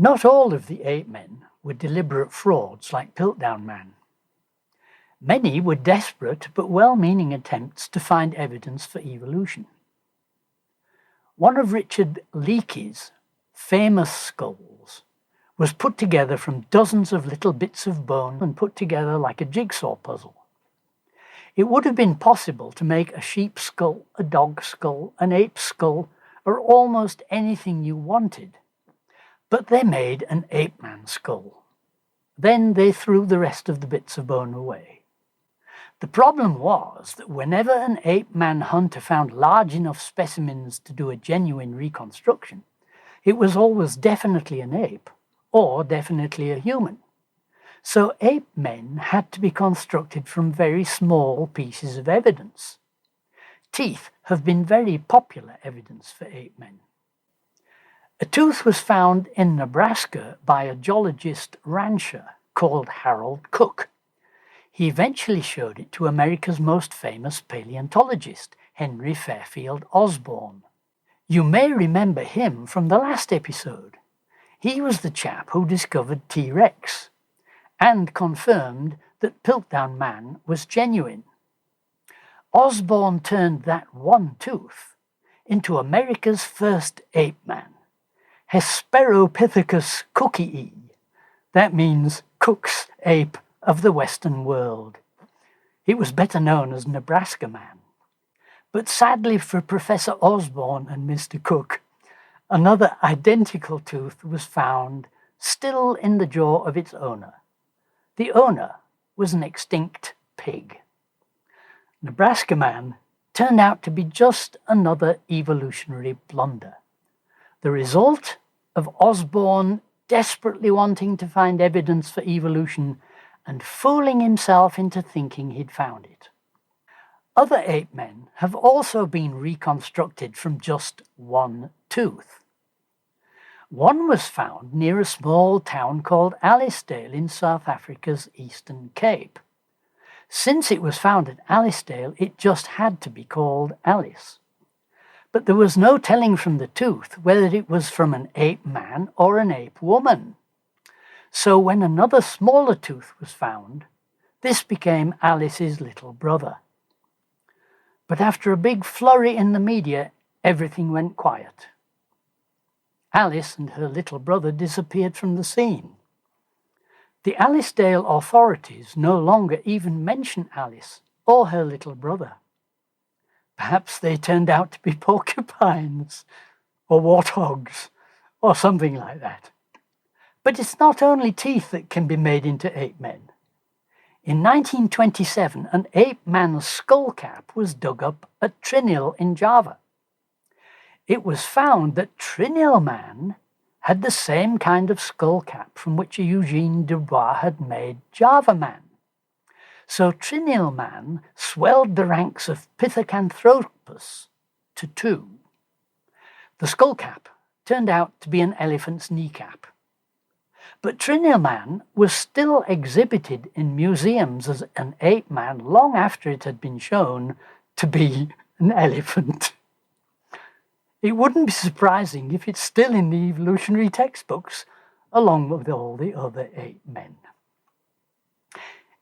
Not all of the ape men were deliberate frauds like Piltdown Man. Many were desperate but well-meaning attempts to find evidence for evolution. One of Richard Leakey's famous skulls was put together from dozens of little bits of bone and put together like a jigsaw puzzle. It would have been possible to make a sheep skull, a dog skull, an ape skull, or almost anything you wanted. But they made an ape man skull. Then they threw the rest of the bits of bone away. The problem was that whenever an ape man hunter found large enough specimens to do a genuine reconstruction, it was always definitely an ape, or definitely a human. So ape men had to be constructed from very small pieces of evidence. Teeth have been very popular evidence for ape men. A tooth was found in Nebraska by a geologist rancher called Harold Cook. He eventually showed it to America's most famous paleontologist, Henry Fairfield Osborn. You may remember him from the last episode. He was the chap who discovered T-Rex and confirmed that Piltdown Man was genuine. Osborn turned that one tooth into America's first ape man, Hesperopithecus cookii. That means Cook's ape of the Western world. It was better known as Nebraska Man. But sadly for Professor Osborn and Mr. Cook, another identical tooth was found still in the jaw of its owner. The owner was an extinct pig. Nebraska Man turned out to be just another evolutionary blunder. The result of Osborn desperately wanting to find evidence for evolution and fooling himself into thinking he'd found it. Other ape men have also been reconstructed from just one tooth. One was found near a small town called Alisdale in South Africa's Eastern Cape. Since it was found at Alisdale, it just had to be called Alice. But there was no telling from the tooth whether it was from an ape man or an ape woman. So when another smaller tooth was found, this became Alice's little brother. But after a big flurry in the media, everything went quiet. Alice and her little brother disappeared from the scene. The Alisdale authorities no longer even mention Alice or her little brother. Perhaps they turned out to be porcupines or warthogs or something like that. But it's not only teeth that can be made into ape men. In 1927, an ape man's skull cap was dug up at Trinil in Java. It was found that Trinil Man had the same kind of skull cap from which Eugene Dubois had made Java Man. So Trinil Man swelled the ranks of Pithecanthropus to 2. The skull cap turned out to be an elephant's kneecap. But Trinil Man was still exhibited in museums as an ape man long after it had been shown to be an elephant. It wouldn't be surprising if it's still in the evolutionary textbooks, along with all the other ape men.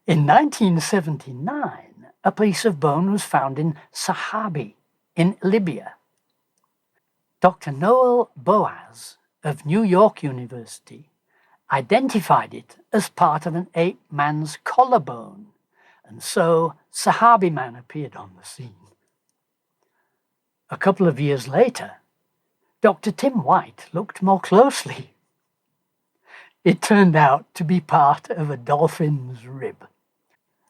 In 1979, a piece of bone was found in Sahabi in Libya. Dr. Noel Boaz of New York University identified it as part of an ape man's collarbone, and so Sahabi Man appeared on the scene. A couple of years later, Dr. Tim White looked more closely. It turned out to be part of a dolphin's rib.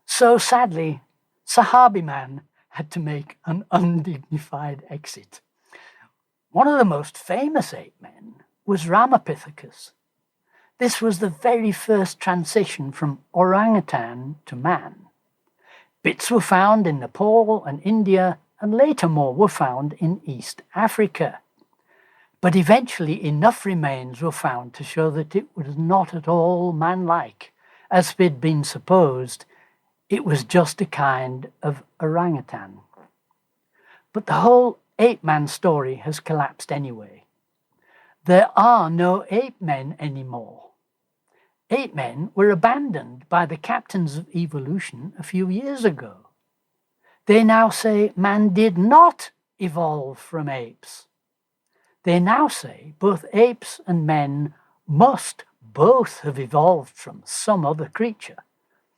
So sadly, Sahabi Man had to make an undignified exit. One of the most famous ape men was Ramapithecus. This was the very first transition from orangutan to man. Bits were found in Nepal and India, and later more were found in East Africa. But eventually enough remains were found to show that it was not at all man-like, as had been supposed. It was just a kind of orangutan. But the whole ape man story has collapsed anyway. There are no ape men anymore. Ape men were abandoned by the captains of evolution a few years ago. They now say man did not evolve from apes. They now say both apes and men must both have evolved from some other creature,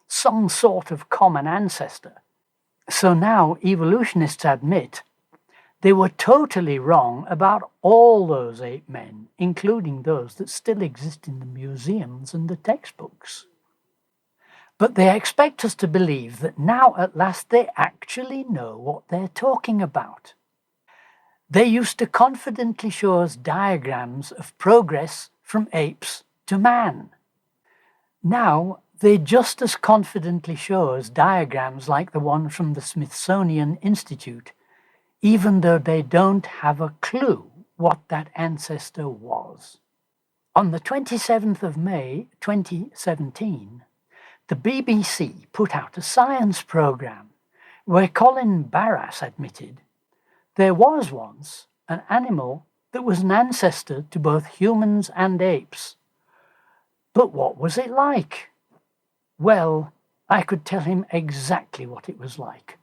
some sort of common ancestor. So now evolutionists admit they were totally wrong about all those ape men, including those that still exist in the museums and the textbooks. But they expect us to believe that now at last they actually know what they're talking about. They used to confidently show us diagrams of progress from apes to man. Now they just as confidently show us diagrams like the one from the Smithsonian Institute, even though they don't have a clue what that ancestor was. On the 27th of May 2017, the BBC put out a science programme where Colin Barras admitted there was once an animal that was an ancestor to both humans and apes. But what was it like? Well, I could tell him exactly what it was like.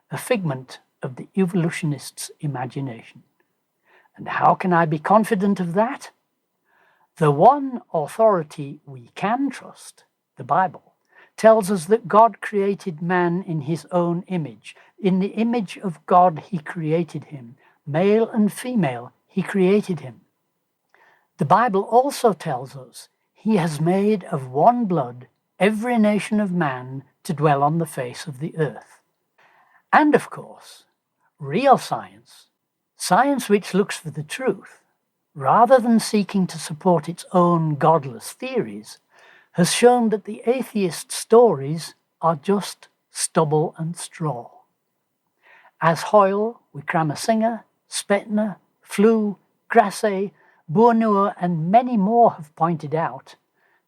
A figment of the evolutionist's imagination. And how can I be confident of that? The one authority we can trust, the Bible, tells us that God created man in his own image. In the image of God he created him. Male and female he created him. The Bible also tells us he has made of one blood every nation of man to dwell on the face of the earth. And of course, real science, science which looks for the truth, rather than seeking to support its own godless theories, has shown that the atheist stories are just stubble and straw. As Hoyle, Wickramasinghe, Spetner, Flew, Grasset, Bournour and many more have pointed out,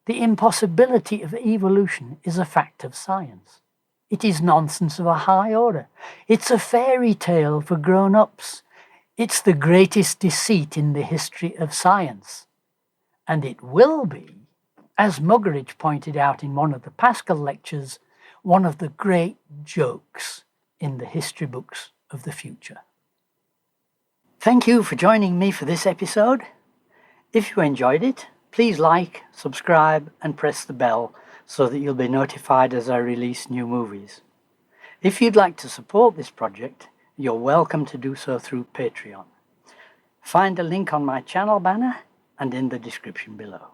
the impossibility of evolution is a fact of science. It is nonsense of a high order. It's a fairy tale for grown-ups. It's the greatest deceit in the history of science. And it will be, as Muggeridge pointed out in one of the Pascal lectures, one of the great jokes in the history books of the future. Thank you for joining me for this episode. If you enjoyed it, please like, subscribe and press the bell so that you'll be notified as I release new movies. If you'd like to support this project, you're welcome to do so through Patreon. Find a link on my channel banner and in the description below.